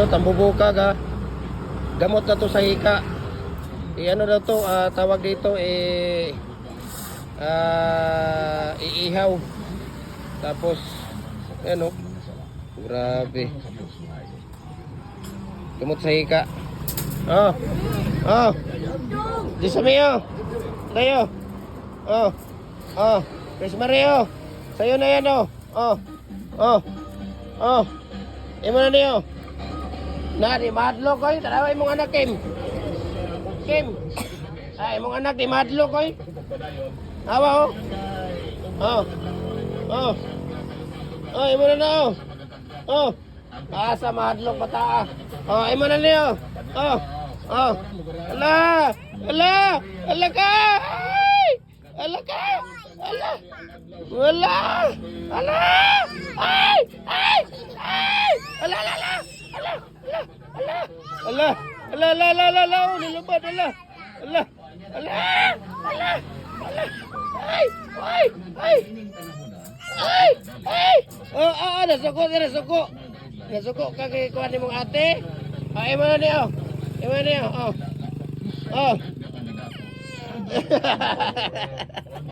ano, tambubukag ha. Gamot na to sa hika. Ano daw to, tawag dito iihaw. Tapos ano, grabe. Gamot sa hika. Di sa miyo. Tayo. Chris Mario. Sa'yo na yan Imo na niyo. Di madlo koy, taraway mong anak Kim. Ay mong anak di madlo koy. Awa imo na asa madlo pata. Imo na niyo. Ala ka. Wala. Nilubad. Nasuko kay kuan ni mong ate. Imo na niyo.